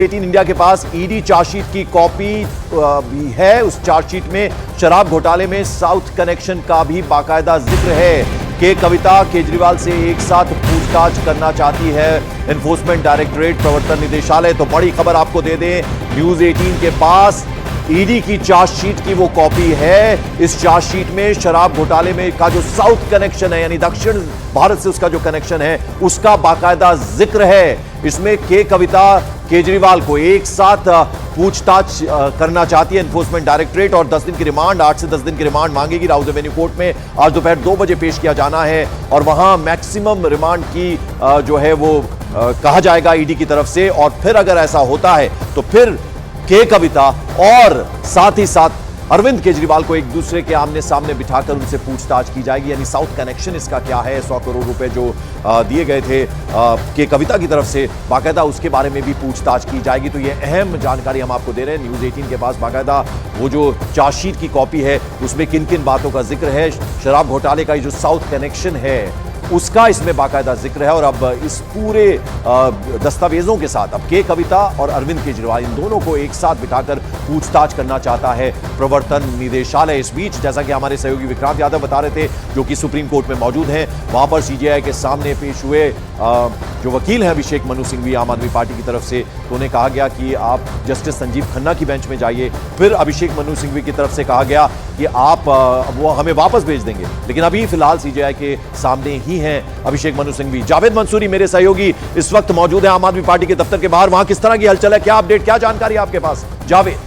18 India के पास ED chargesheet की copy भी है। उस चार्जशीट में शराब घोटाले में साउथ कनेक्शन का भी बाकायदा जिक्र है कि कविता केजरीवाल से एक साथ पूछताछ करना चाहती है एनफोर्समेंट डायरेक्टरेट प्रवर्तन निदेशालय। तो बड़ी खबर आपको दे दें, न्यूज 18 के पास ईडी की चार्जशीट की वो कॉपी है। इस चार्जशीट में शराब घोटाले में का जो साउथ कनेक्शन है, यानी दक्षिण भारत से उसका जो कनेक्शन है, उसका बाकायदा जिक्र है। इसमें कविता केजरीवाल को एक साथ पूछताछ करना चाहती है एनफोर्समेंट डायरेक्टरेट और 10 दिन की रिमांड, 8 से 10 दिन की रिमांड मांगेगी। राउज एवेन्यू कोर्ट में आज दोपहर 2 बजे पेश किया जाना है और वहां मैक्सिमम रिमांड की जो है वो कहा जाएगा ईडी की तरफ से। और फिर अगर ऐसा होता है तो फिर कविता और साथ ही साथ अरविंद केजरीवाल को एक दूसरे के आमने सामने बिठाकर उनसे पूछताछ की जाएगी। यानी साउथ कनेक्शन इसका क्या है, 100 करोड़ रुपए जो दिए गए थे कविता की तरफ से, बाकायदा उसके बारे में भी पूछताछ की जाएगी। तो ये अहम जानकारी हम आपको दे रहे हैं। न्यूज 18 के पास बाकायदा वो जो चार्जशीट की कॉपी है उसमें किन किन बातों का जिक्र है, शराब घोटाले का जो साउथ कनेक्शन है उसका इसमें बाकायदा जिक्र है। और अब इस पूरे दस्तावेजों के साथ अब कविता और अरविंद केजरीवाल इन दोनों को एक साथ बिठाकर पूछताछ करना चाहता है प्रवर्तन निदेशालय। इस बीच जैसा कि हमारे सहयोगी विक्रांत यादव बता रहे थे, जो कि सुप्रीम कोर्ट में मौजूद हैं, वहां पर सीजेआई के सामने पेश हुए जो वकील हैं अभिषेक मनु सिंघवी आम आदमी पार्टी की तरफ से, तो उन्हें कहा गया कि आप जस्टिस संजीव खन्ना की बेंच में जाइए। फिर अभिषेक मनु सिंघवी की तरफ से कहा गया कि आप वो हमें वापस भेज देंगे, लेकिन अभी फिलहाल सीजेआई के सामने ही हैं अभिषेक मनु सिंघवी। जावेद मंसूरी मेरे सहयोगी इस वक्त मौजूद है आम आदमी पार्टी के दफ्तर के बाहर, वहां किस तरह की हलचल है, क्या अपडेट, क्या जानकारी आपके पास जावेद?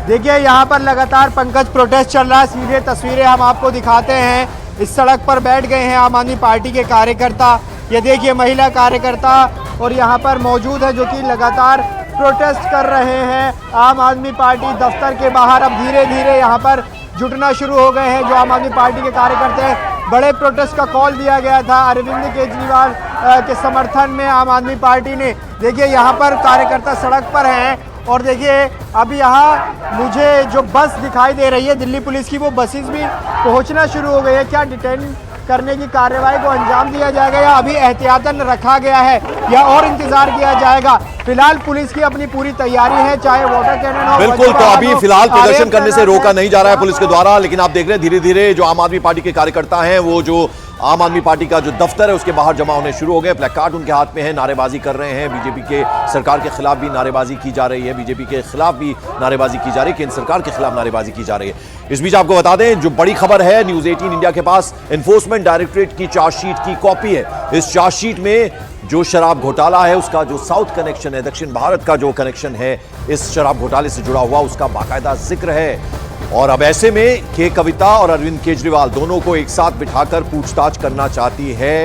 देखिए, यहाँ पर लगातार पंकज प्रोटेस्ट चल रहा है। सीधे तस्वीरें हम आपको दिखाते हैं। इस सड़क पर बैठ गए हैं आम आदमी पार्टी के कार्यकर्ता। ये देखिए, महिला कार्यकर्ता और यहाँ पर मौजूद है जो कि लगातार प्रोटेस्ट कर रहे हैं आम आदमी पार्टी दफ्तर के बाहर। अब धीरे धीरे यहाँ पर जुटना शुरू हो गए हैं जो आम आदमी पार्टी के कार्यकर्ता हैं। बड़े प्रोटेस्ट का कॉल दिया गया था अरविंद केजरीवाल के समर्थन में आम आदमी पार्टी ने। देखिए, यहाँ पर कार्यकर्ता सड़क पर हैं और देखिए अब यहाँ मुझे जो बस दिखाई दे रही है दिल्ली पुलिस की, वो बसेस भी पहुँचना शुरू हो गई है। क्या डिटेन करने की कार्रवाई को अंजाम दिया जाएगा या अभी एहतियातन रखा गया है या और इंतजार किया जाएगा? फिलहाल पुलिस की अपनी पूरी तैयारी है, चाहे वाटर कैनन हो। बिल्कुल, तो अभी फिलहाल प्रदर्शन करने से रोका नहीं जा रहा है पुलिस के द्वारा, लेकिन आप देख रहे हैं धीरे धीरे जो आम आदमी पार्टी के कार्यकर्ता हैं वो जो आम आदमी पार्टी का जो दफ्तर है उसके बाहर जमा होने शुरू हो गए। प्लेकार्ड उनके हाथ में है, नारेबाजी कर रहे हैं। बीजेपी के सरकार के खिलाफ भी नारेबाजी की जा रही है, बीजेपी के खिलाफ भी नारेबाजी की जा रही है, केंद्र सरकार के खिलाफ नारेबाजी की जा रही है। इस बीच आपको बता दें, जो बड़ी खबर है, न्यूज 18 इंडिया के पास एनफोर्समेंट डायरेक्टरेट की चार्जशीट की कॉपी है। इस चार्जशीट में जो शराब घोटाला है उसका जो साउथ कनेक्शन है, दक्षिण भारत का जो कनेक्शन है इस शराब घोटाले से जुड़ा हुआ, उसका बाकायदा जिक्र है। और अब ऐसे में कविता और अरविंद केजरीवाल दोनों को एक साथ बिठाकर पूछताछ करना चाहती है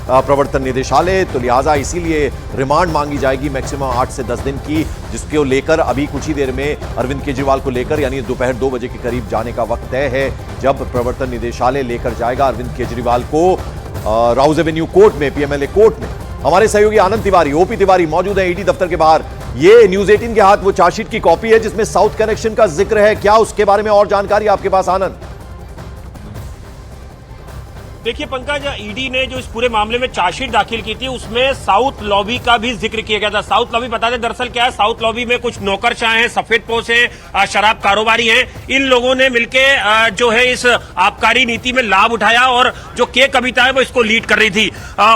प्रवर्तन निदेशालय। तो लिहाजा इसीलिए रिमांड मांगी जाएगी मैक्सिमम 8 से 10 दिन की, जिसको लेकर अभी कुछ ही देर में अरविंद केजरीवाल को लेकर यानी दोपहर 2 बजे के करीब जाने का वक्त तय है, जब प्रवर्तन निदेशालय लेकर जाएगा अरविंद केजरीवाल को राउज एवेन्यू कोर्ट में, पीएमएलए कोर्ट में। हमारे सहयोगी आनंद तिवारी, ओपी तिवारी मौजूद है ईडी दफ्तर के बाहर। ये न्यूज 18 के हाथ वो चार्जशीट की कॉपी है जिसमें साउथ कनेक्शन का जिक्र है, क्या उसके बारे में और जानकारी आपके पास आनंद? देखिए पंकज, ईडी ने जो इस पूरे मामले में चार्जशीट दाखिल की थी उसमें साउथ लॉबी का भी जिक्र किया गया था। साउथ लॉबी बता दें दरअसल क्या है, साउथ लॉबी में कुछ नौकरशाह हैं, सफेदपोश हैं, शराब कारोबारी हैं। इन लोगों ने मिलके जो है इस आबकारी नीति में लाभ उठाया और जो कविता है वो इसको लीड कर रही थी।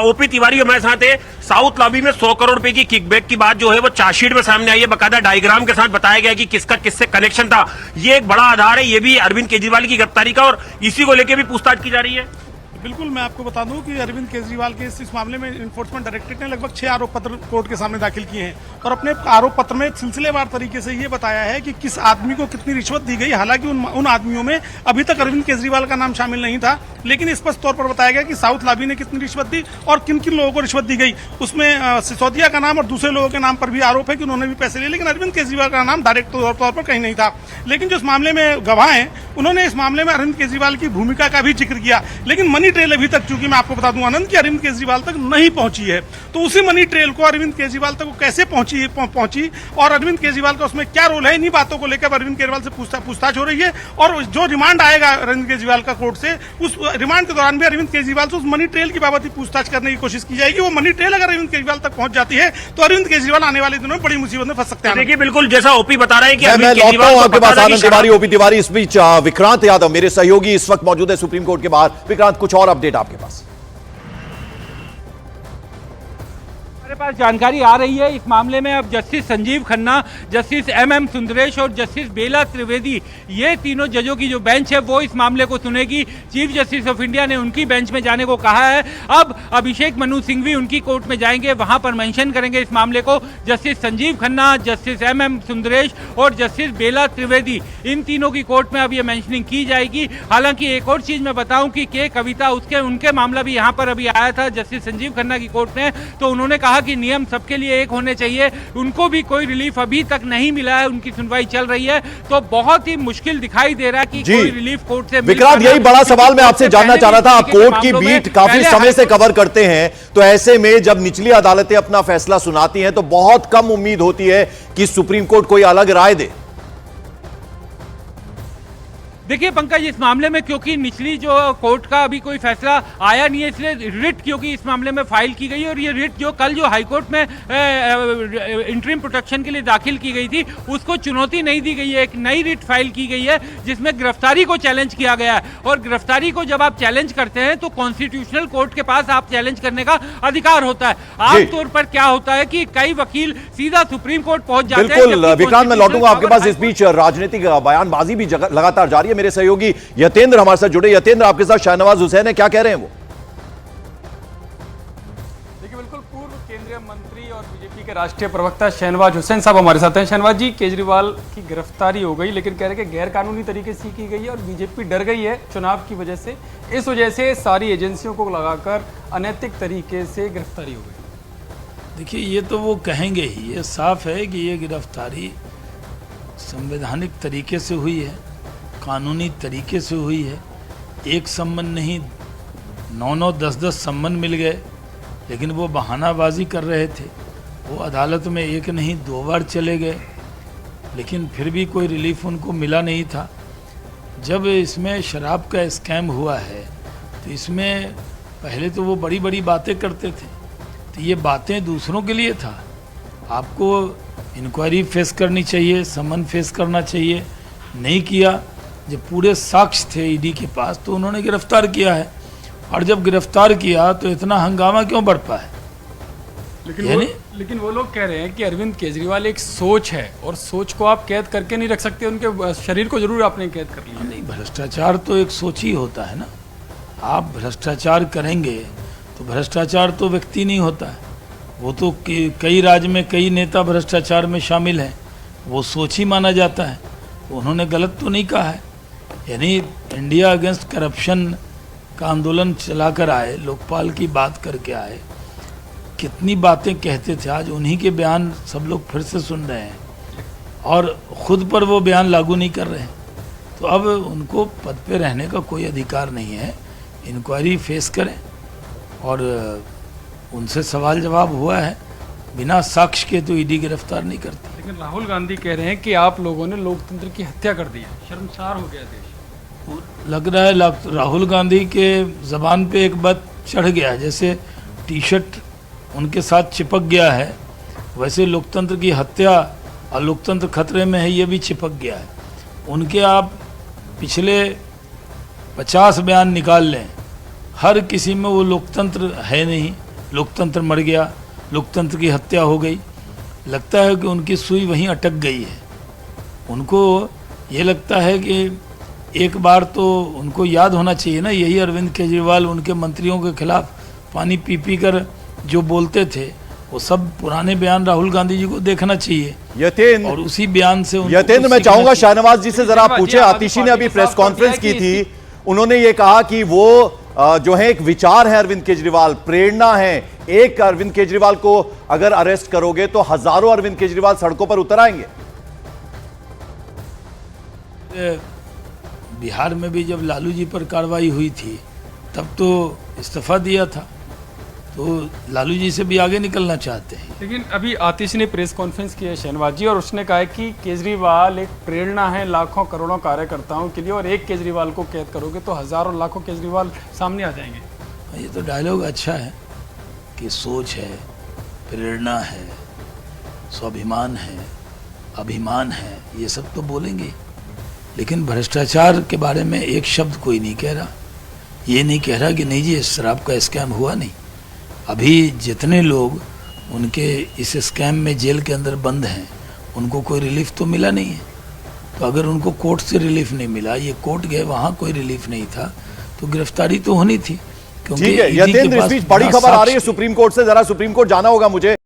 ओपी तिवारी हमारे साथ है। साउथ लॉबी में 100 करोड़ रुपए की किकबैक की बात जो है वो चार्जशीट में सामने आई है। बकायदा डायग्राम के साथ बताया गया कि किसका किससे कनेक्शन था। ये एक बड़ा आधार है, ये भी अरविंद केजरीवाल की गिरफ्तारी का, और इसी को लेकर भी पूछताछ की जा रही है। बिल्कुल, मैं आपको बता दूं कि अरविंद केजरीवाल के इस मामले में एनफोर्समेंट डायरेक्टरेट ने लगभग 6 आरोप पत्र कोर्ट के सामने दाखिल किए हैं और अपने आरोप पत्र में सिलसिलेवार तरीके से ये बताया है कि किस आदमी को कितनी रिश्वत दी गई। हालांकि उन आदमियों में अभी तक अरविंद केजरीवाल का नाम शामिल नहीं था, लेकिन स्पष्ट तौर पर बताया गया कि साउथ लॉबी ने कितनी रिश्वत दी और किन किन लोगों को रिश्वत दी गई। उसमें सिसोदिया का नाम और दूसरे लोगों के नाम पर भी आरोप है कि उन्होंने भी पैसे लिए, लेकिन अरविंद केजरीवाल का नाम डायरेक्ट तौर पर कहीं नहीं था। लेकिन जो इस मामले में गवाह हैं उन्होंने इस मामले में अरविंद केजरीवाल की भूमिका का भी जिक्र किया, लेकिन मनी ट्रेल अभी तक, चूंकि मैं आपको बता दूं आनंद, कि अरविंद केजरीवाल तक नहीं पहुंची है, तो उसी मनी ट्रेल को अरविंद केजरीवाल तक कैसे पहुंची पहुंची और अरविंद केजरीवाल का उसमें क्या रोल है, इन्हीं बातों को लेकर अरविंद केजरीवाल से पूछताछ हो रही है। और जो रिमांड आएगा अरविंद केजरीवाल का कोर्ट से, उस रिमांड के दौरान भी अरविंद केजरीवाल से उस मनी ट्रेल की बाबत ही पूछताछ करने की कोशिश की जाएगी। वो मनी ट्रेल अगर अरविंद केजरीवाल तक पहुंच जाती है तो अरविंद केजरीवाल आने वाले दिनों में बड़ी मुसीबत में फंस सकते हैं। देखिए, बिल्कुल जैसा ओपी बता रहा है कि मैं लौटता हूं आपके पास, आनंद तिवारी, ओपी तिवारी। इस बीच विक्रांत यादव मेरे सहयोगी इस वक्त मौजूद है सुप्रीम कोर्ट के बाहर। विक्रांत, कुछ और अपडेट आपके पास? हमारे पास जानकारी आ रही है इस मामले में अब justice Sanjiv Khanna, justice M Sundresh और जस्टिस बेला त्रिवेदी, ये तीनों जजों की जो बेंच है वो इस मामले को सुनेगी। चीफ जस्टिस ऑफ इंडिया ने उनकी बेंच में जाने को कहा है। अब अभिषेक मनु सिंघवी उनकी कोर्ट में जाएंगे, वहां पर मेंशन करेंगे इस मामले को। Justice Sanjiv Khanna, justice M Sundresh और जस्टिस बेला त्रिवेदी, इन तीनों की कोर्ट में अब ये मेंशनिंग की जाएगी। हालांकि एक और चीज मैं बताऊं कि के कविता, उनके मामला भी यहां पर अभी आया था जस्टिस संजीव खन्ना की कोर्ट में, तो उन्होंने कहा कि नियम सबके लिए एक होने चाहिए। उनको भी कोई रिलीफ अभी तक नहीं मिला है, उनकी सुनवाई चल रही है, तो बहुत ही मुश्किल दिखाई दे रहा है कि कोई रिलीफ कोर्ट से। विक्रांत, यही बड़ा सवाल मैं आपसे जानना चाह रहा था। आप कोर्ट की बीट काफी समय से कवर करते हैं, तो ऐसे में जब निचली अदालतें अपना फैसला सुनाती हैं तो बहुत कम उम्मीद होती है कि सुप्रीम कोर्ट कोई अलग राय दे। देखिए पंकज, इस मामले में क्योंकि निचली जो कोर्ट का अभी कोई फैसला आया नहीं है, इसलिए रिट क्योंकि इस मामले में फाइल की गई, और ये रिट जो कल जो हाईकोर्ट में इंटरिम प्रोटेक्शन के लिए दाखिल की गई थी उसको चुनौती नहीं दी गई है। एक नई रिट फाइल की गई है जिसमें गिरफ्तारी को चैलेंज किया गया है, और गिरफ्तारी को जब आप चैलेंज करते हैं तो कॉन्स्टिट्यूशनल कोर्ट के पास आप चैलेंज करने का अधिकार होता है। आमतौर पर क्या होता है कि कई वकील सीधा सुप्रीम कोर्ट पहुंच जाते हैं। बिल्कुल विक्रांत, मैं लौटूंगा आपके पास। इस बीच राजनीतिक बयानबाजी भी लगातार जारी है। मेरे सहयोगी यतेंद्र हमारे साथ जुड़े। यतेंद्र, आपके साथ शाहनवाज हुसैन है, क्या कह रहे हैं वो? देखिए, बिल्कुल पूर्व केंद्रीय मंत्री और बीजेपी के राष्ट्रीय प्रवक्ता शहनवाज हुसैन साहब हमारे साथ हैं। शहनवाज जी, केजरीवाल की गिरफ्तारी हो गई, लेकिन कह रहे हैं कि गैर कानूनी तरीके से की गई है और बीजेपी डर गई है चुनाव की वजह से। इस वजह से सारी एजेंसियों को लगाकर अनैतिक तरीके से गिरफ्तारी हो गई। देखिए, ये तो वो कहेंगे ही, ये साफ है कि ये गिरफ्तारी संवैधानिक तरीके से हुई है, कानूनी तरीके से हुई है। एक सम्मन नहीं, 9-9, 10-10 सम्मन मिल गए, लेकिन वो बहानाबाजी कर रहे थे। वो अदालत में एक नहीं 2 बार चले गए, लेकिन फिर भी कोई रिलीफ उनको मिला नहीं था। जब इसमें शराब का स्कैम हुआ है तो इसमें पहले तो वो बड़ी बड़ी बातें करते थे, तो ये बातें दूसरों के लिए था। आपको इंक्वायरी फेस करनी चाहिए, समन फेस करना चाहिए, नहीं किया। जब पूरे साक्ष्य थे ईडी के पास तो उन्होंने गिरफ्तार किया है, और जब गिरफ्तार किया तो इतना हंगामा क्यों बढ़ पाया? लेकिन वो लोग कह रहे हैं कि अरविंद केजरीवाल एक सोच है, और सोच को आप कैद करके नहीं रख सकते, उनके शरीर को जरूर आपने कैद कर लिया। नहीं, भ्रष्टाचार तो एक सोच ही होता है ना। आप भ्रष्टाचार करेंगे तो भ्रष्टाचार तो व्यक्ति नहीं होता है, वो तो कई राज्य में कई नेता भ्रष्टाचार में शामिल हैं, वो सोच ही माना जाता है। उन्होंने गलत तो नहीं कहा है। यानी इंडिया अगेंस्ट करप्शन का आंदोलन चलाकर आए, लोकपाल की बात करके आए, कितनी बातें कहते थे, आज उन्हीं के बयान सब लोग फिर से सुन रहे हैं और खुद पर वो बयान लागू नहीं कर रहे हैं। तो अब उनको पद पे रहने का कोई अधिकार नहीं है। इंक्वायरी फेस करें, और उनसे सवाल जवाब हुआ है, बिना साक्ष्य के तो ईडी गिरफ्तार नहीं करती। लेकिन राहुल गांधी कह रहे हैं कि आप लोगों ने लोकतंत्र की हत्या कर दी है, शर्मसार हो गया देश। लग रहा है राहुल गांधी के ज़बान पे एक बात चढ़ गया, जैसे टी शर्ट उनके साथ चिपक गया है, वैसे लोकतंत्र की हत्या और लोकतंत्र खतरे में है, ये भी चिपक गया है। उनके आप पिछले 50 बयान निकाल लें, हर किसी में वो लोकतंत्र है नहीं, लोकतंत्र मर गया, लोकतंत्र की हत्या हो गई। लगता है कि उनकी सुई वहीं अटक गई है। उनको ये लगता है कि एक बार तो उनको याद होना चाहिए ना, यही अरविंद केजरीवाल उनके मंत्रियों के खिलाफ पानी पी पी कर जो बोलते थे, वो सब पुराने बयान राहुल गांधी जी को देखना चाहिए। यतेंद्र, और उसी बयान से यतेंद्र, मैं चाहूंगा शाहनवाज जी से जरा पूछे। आतिशी ने अभी प्रेस कॉन्फ्रेंस की थी, उन्होंने ये कहा कि वो जो है एक विचार है अरविंद केजरीवाल, प्रेरणा है। एक अरविंद केजरीवाल को अगर अरेस्ट करोगे तो हजारों अरविंद केजरीवाल सड़कों पर उतर आएंगे। बिहार में भी जब लालू जी पर कार्रवाई हुई थी तब तो इस्तीफा दिया था, तो लालू जी से भी आगे निकलना चाहते हैं। लेकिन अभी आतिश ने प्रेस कॉन्फ्रेंस की है शहनवाज जी, और उसने कहा है कि केजरीवाल एक प्रेरणा है लाखों करोड़ों कार्यकर्ताओं के लिए, और एक केजरीवाल को कैद करोगे तो हजारों लाखों केजरीवाल सामने आ जाएंगे। ये तो डायलॉग अच्छा है कि सोच है, प्रेरणा है, स्वाभिमान है, अभिमान है, ये सब तो बोलेंगे, लेकिन भ्रष्टाचार के बारे में एक शब्द कोई नहीं कह रहा। ये नहीं कह रहा कि नहीं जी शराब का स्कैम हुआ नहीं। अभी जितने लोग उनके इस स्कैम में जेल के अंदर बंद हैं, उनको कोई रिलीफ तो मिला नहीं है। तो अगर उनको कोर्ट से रिलीफ नहीं मिला, ये कोर्ट गए वहाँ कोई रिलीफ नहीं था, तो गिरफ्तारी तो होनी थी। ठीक है यतेंद्र, इस बीच बड़ी खबर आ रही है सुप्रीम कोर्ट से, जरा सुप्रीम कोर्ट जाना होगा मुझे।